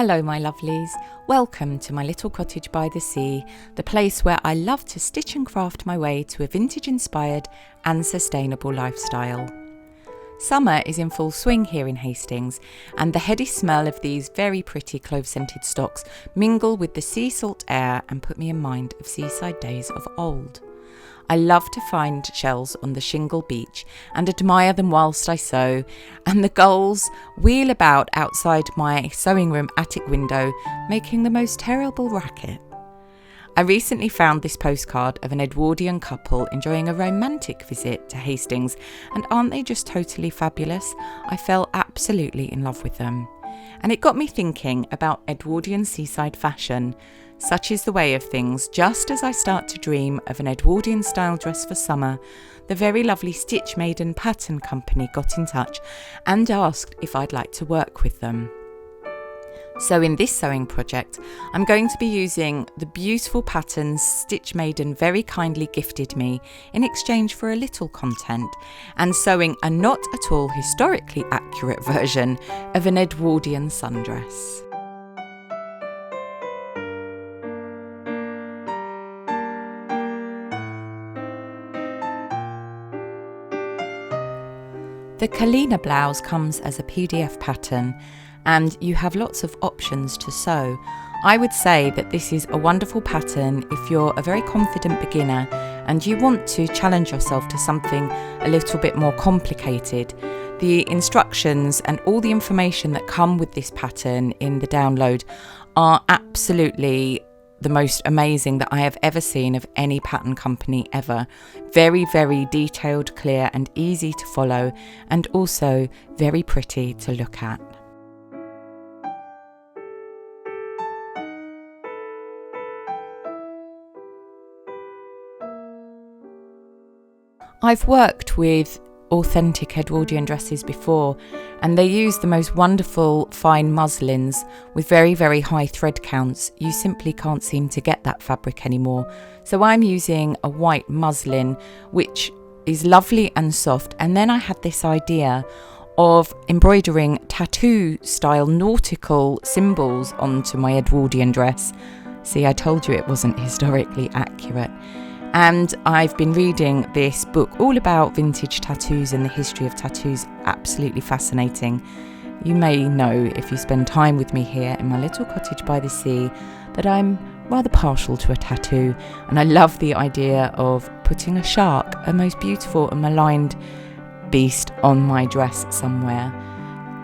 Hello my lovelies, welcome to my little cottage by the sea, the place where I love to stitch and craft my way to a vintage inspired and sustainable lifestyle. Summer is in full swing here in Hastings, and the heady smell of these very pretty clove-scented stocks mingle with the sea salt air and put me in mind of seaside days of old. I love to find shells on the shingle beach and admire them whilst I sew, and the gulls wheel about outside my sewing room attic window, making the most terrible racket. I recently found this postcard of an Edwardian couple enjoying a romantic visit to Hastings, and aren't they just totally fabulous? I fell absolutely in love with them. And it got me thinking about Edwardian seaside fashion. Such is the way of things, just as I start to dream of an Edwardian style dress for summer, the very lovely Stitchmaiden pattern company got in touch and asked if I'd like to work with them. So in this sewing project, I'm going to be using the beautiful patterns Stitchmaiden very kindly gifted me in exchange for a little content, and sewing a not at all historically accurate version of an Edwardian sundress. The Kalina blouse comes as a PDF pattern, and you have lots of options to sew. I would say that this is a wonderful pattern if you're a very confident beginner and you want to challenge yourself to something a little bit more complicated. The instructions and all the information that come with this pattern in the download are absolutely the most amazing that I have ever seen of any pattern company ever. Very, very detailed, clear and easy to follow, and also very pretty to look at. I've worked with authentic Edwardian dresses before, and they use the most wonderful fine muslins with very, very high thread counts. You simply can't seem to get that fabric anymore. So I'm using a white muslin, which is lovely and soft. And then I had this idea of embroidering tattoo style nautical symbols onto my Edwardian dress. See, I told you it wasn't historically accurate. And I've been reading this book all about vintage tattoos and the history of tattoos. Absolutely fascinating. You may know, if you spend time with me here in my little cottage by the sea, that I'm rather partial to a tattoo, and I love the idea of putting a shark, a most beautiful and maligned beast, on my dress somewhere.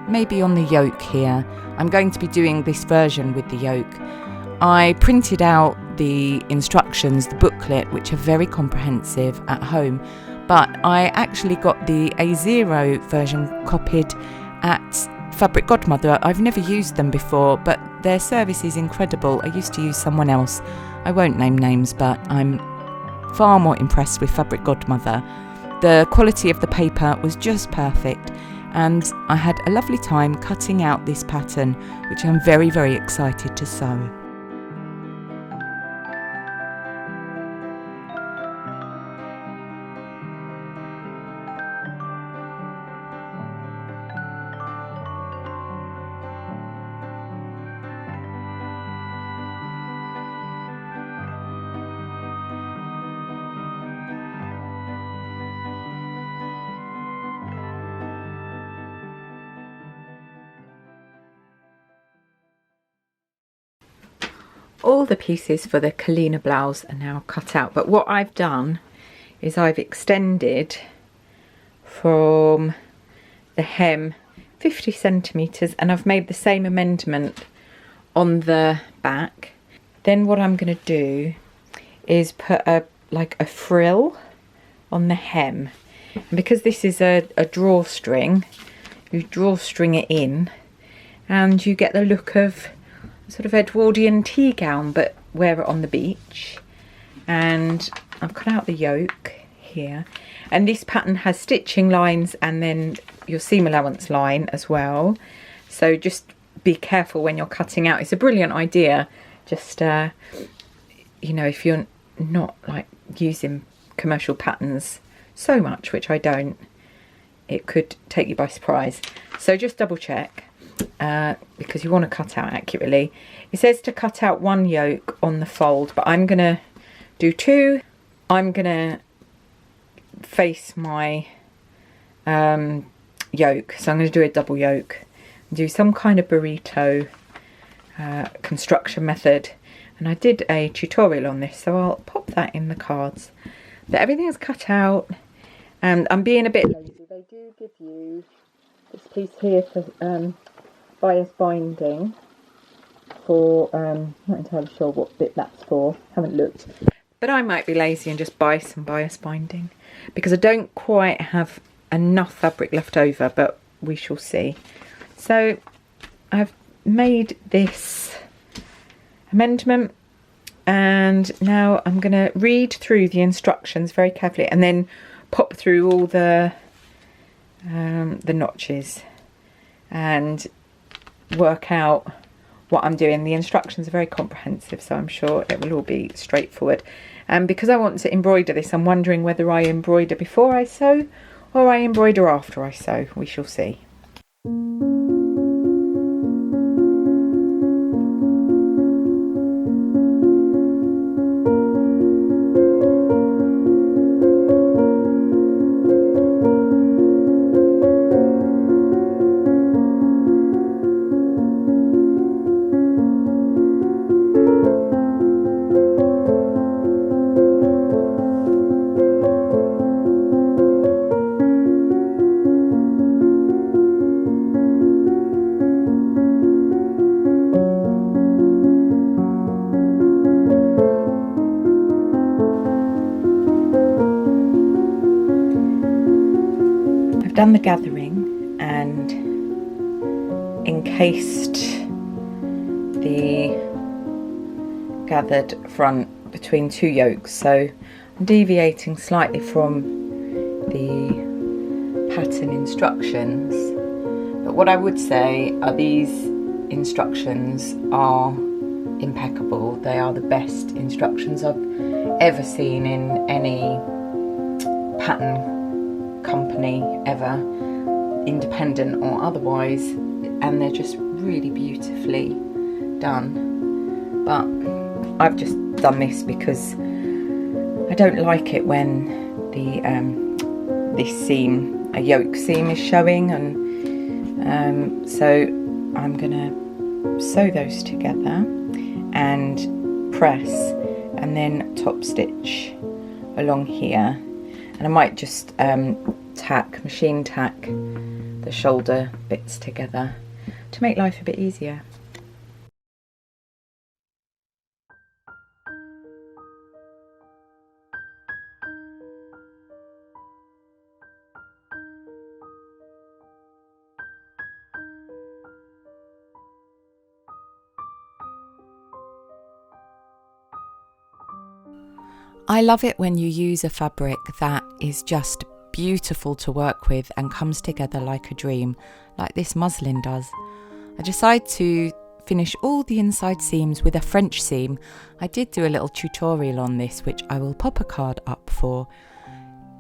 Maybe on the yoke here. I'm going to be doing this version with the yoke. I printed out the instructions, the booklet, which are very comprehensive, at home, but I actually got the A0 version copied at Fabric Godmother. I've never used them before, but their service is incredible. I used to use someone else. I won't name names, but I'm far more impressed with Fabric Godmother. The quality of the paper was just perfect, and I had a lovely time cutting out this pattern, which I'm very, very excited to sew. All the pieces for the Kalina blouse are now cut out, but what I've done is I've extended from the hem 50 centimetres, and I've made the same amendment on the back. Then what I'm going to do is put a frill on the hem, and because this is a drawstring, you drawstring it in and you get the look of sort of Edwardian tea gown, but wear it on the beach. And I've cut out the yoke here, and this pattern has stitching lines and then your seam allowance line as well, so just be careful when you're cutting out. It's a brilliant idea, just you know, if you're not like using commercial patterns so much, which I don't, it could take you by surprise. So just double check. because you want to cut out accurately. It says to cut out 1 yoke on the fold, but I'm going to do 2. I'm going to face my yoke, so I'm going to do a double yoke, do some kind of burrito construction method, and I did a tutorial on this, so I'll pop that in the cards. But everything is cut out, and I'm being a bit lazy. They do give you this piece here for bias binding for, not entirely sure what bit that's for, haven't looked, but I might be lazy and just buy some bias binding because I don't quite have enough fabric left over, but we shall see. So I've made this amendment, and now I'm going to read through the instructions very carefully and then pop through all the notches and work out what I'm doing. The instructions are very comprehensive, so I'm sure it will all be straightforward. And because I want to embroider this, I'm wondering whether I embroider before I sew or I embroider after I sew. We shall see. Done the gathering and encased the gathered front between 2 yokes, so I'm deviating slightly from the pattern instructions, but what I would say are these instructions are impeccable. They are the best instructions I've ever seen in any pattern company ever, independent or otherwise, and they're just really beautifully done. But I've just done this because I don't like it when the this seam, a yoke seam, is showing, and so I'm gonna sew those together and press and then top stitch along here. And I might just machine tack the shoulder bits together to make life a bit easier. I love it when you use a fabric that is just beautiful to work with and comes together like a dream, like this muslin does. I decided to finish all the inside seams with a French seam. I did do a little tutorial on this, which I will pop a card up for.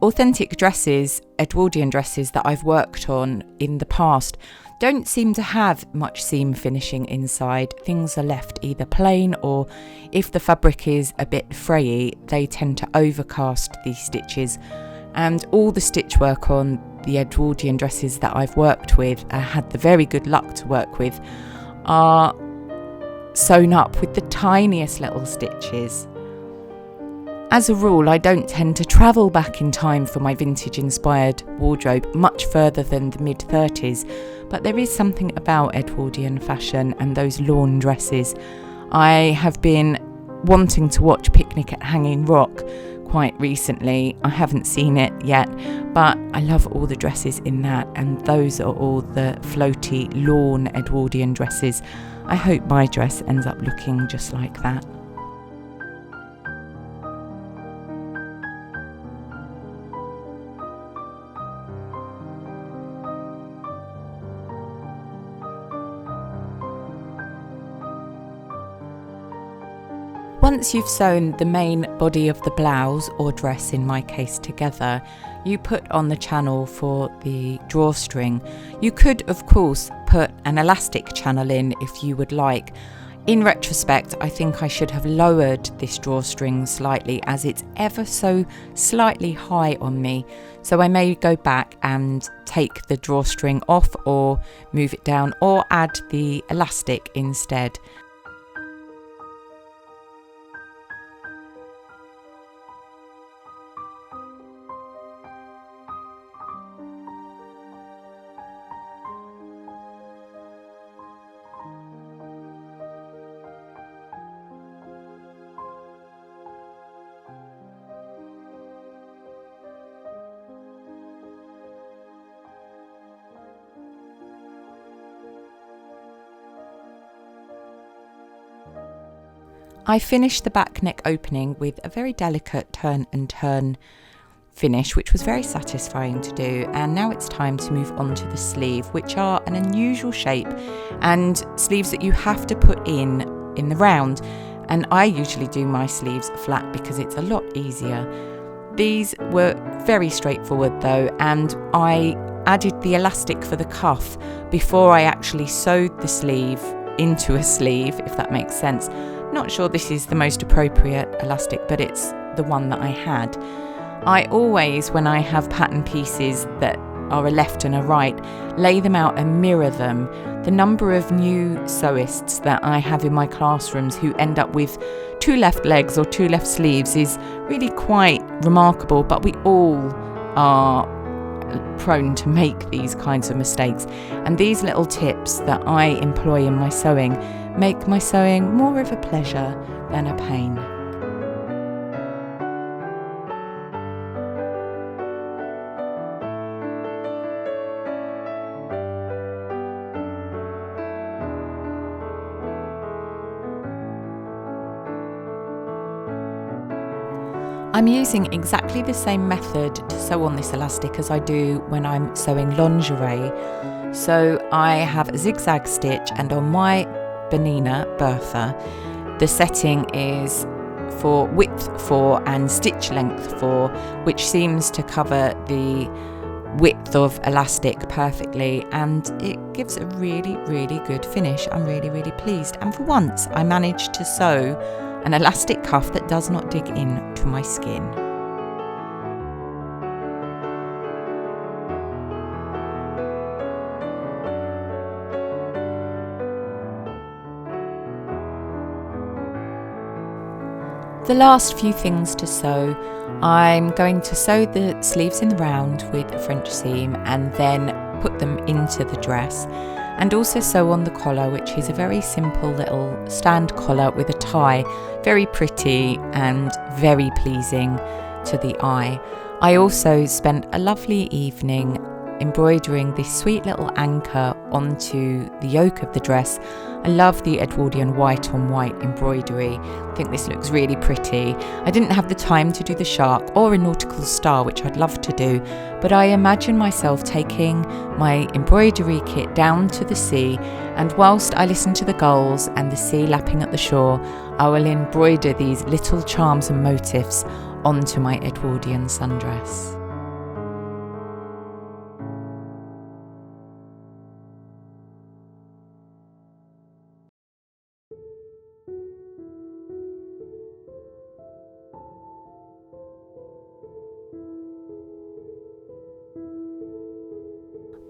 Authentic dresses, Edwardian dresses that I've worked on in the past, don't seem to have much seam finishing inside. Things are left either plain, or if the fabric is a bit frayy, they tend to overcast these stitches. And all the stitch work on the Edwardian dresses that I've worked with, had the very good luck to work with, are sewn up with the tiniest little stitches. As a rule, I don't tend to travel back in time for my vintage inspired wardrobe much further than the mid-30s, but there is something about Edwardian fashion and those lawn dresses. I have been wanting to watch Picnic at Hanging Rock quite recently. I haven't seen it yet, but I love all the dresses in that, and those are all the floaty lawn Edwardian dresses. I hope my dress ends up looking just like that. Once you've sewn the main body of the blouse, or dress in my case, together, you put on the channel for the drawstring. You could, of course, put an elastic channel in if you would like. In retrospect, I think I should have lowered this drawstring slightly, as it's ever so slightly high on me. So I may go back and take the drawstring off or move it down or add the elastic instead. I finished the back neck opening with a very delicate turn and turn finish, which was very satisfying to do. And now it's time to move on to the sleeve, which are an unusual shape and sleeves that you have to put in the round. And I usually do my sleeves flat because it's a lot easier. These were very straightforward though, and I added the elastic for the cuff before I actually sewed the sleeve into a sleeve, if that makes sense. Not sure this is the most appropriate elastic, but it's the one that I had. I always, when I have pattern pieces that are a left and a right, lay them out and mirror them. The number of new sewists that I have in my classrooms who end up with 2 left legs or 2 left sleeves is really quite remarkable, but we all are prone to make these kinds of mistakes, and these little tips that I employ in my sewing make my sewing more of a pleasure than a pain. I'm using exactly the same method to sew on this elastic as I do when I'm sewing lingerie. So I have a zigzag stitch, and on my Bernina Bertha, the setting is for width 4 and stitch length 4, which seems to cover the width of elastic perfectly, and it gives a really good finish. I'm really pleased, and for once I managed to sew an elastic cuff that does not dig into my skin. The last few things to sew, I'm going to sew the sleeves in the round with a French seam and then put them into the dress, and also sew on the collar, which is a very simple little stand collar with a tie, very pretty and very pleasing to the eye. I also spent a lovely evening embroidering this sweet little anchor onto the yoke of the dress. I love the Edwardian white on white embroidery. I think this looks really pretty. I didn't have the time to do the shark or a nautical star, which I'd love to do, but I imagine myself taking my embroidery kit down to the sea, and whilst I listen to the gulls and the sea lapping at the shore, I will embroider these little charms and motifs onto my Edwardian sundress.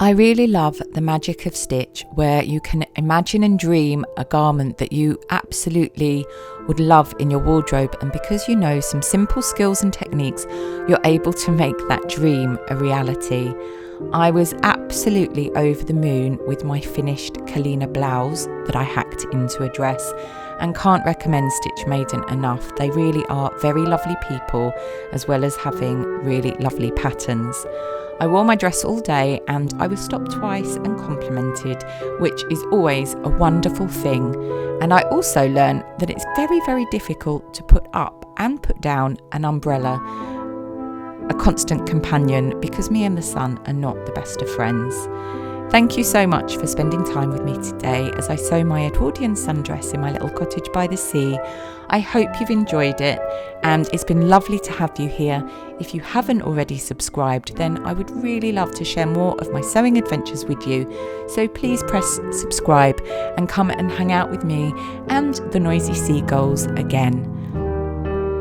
I really love the magic of stitch, where you can imagine and dream a garment that you absolutely would love in your wardrobe, and because you know some simple skills and techniques, you're able to make that dream a reality. I was absolutely over the moon with my finished Kalina blouse that I hacked into a dress, and can't recommend Stitchmaiden enough. They really are very lovely people, as well as having really lovely patterns. I wore my dress all day and I was stopped twice and complimented, which is always a wonderful thing. And I also learned that it's very difficult to put up and put down an umbrella, a constant companion, because me and the sun are not the best of friends. Thank you so much for spending time with me today as I sew my Edwardian Sundress in my little cottage by the sea. I hope you've enjoyed it, and it's been lovely to have you here. If you haven't already subscribed, then I would really love to share more of my sewing adventures with you. So please press subscribe and come and hang out with me and the noisy seagulls again.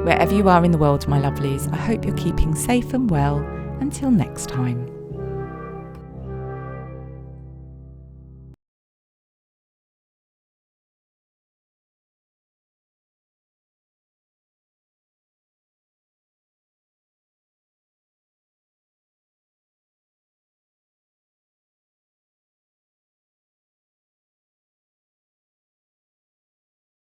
Wherever you are in the world, my lovelies, I hope you're keeping safe and well. Until next time.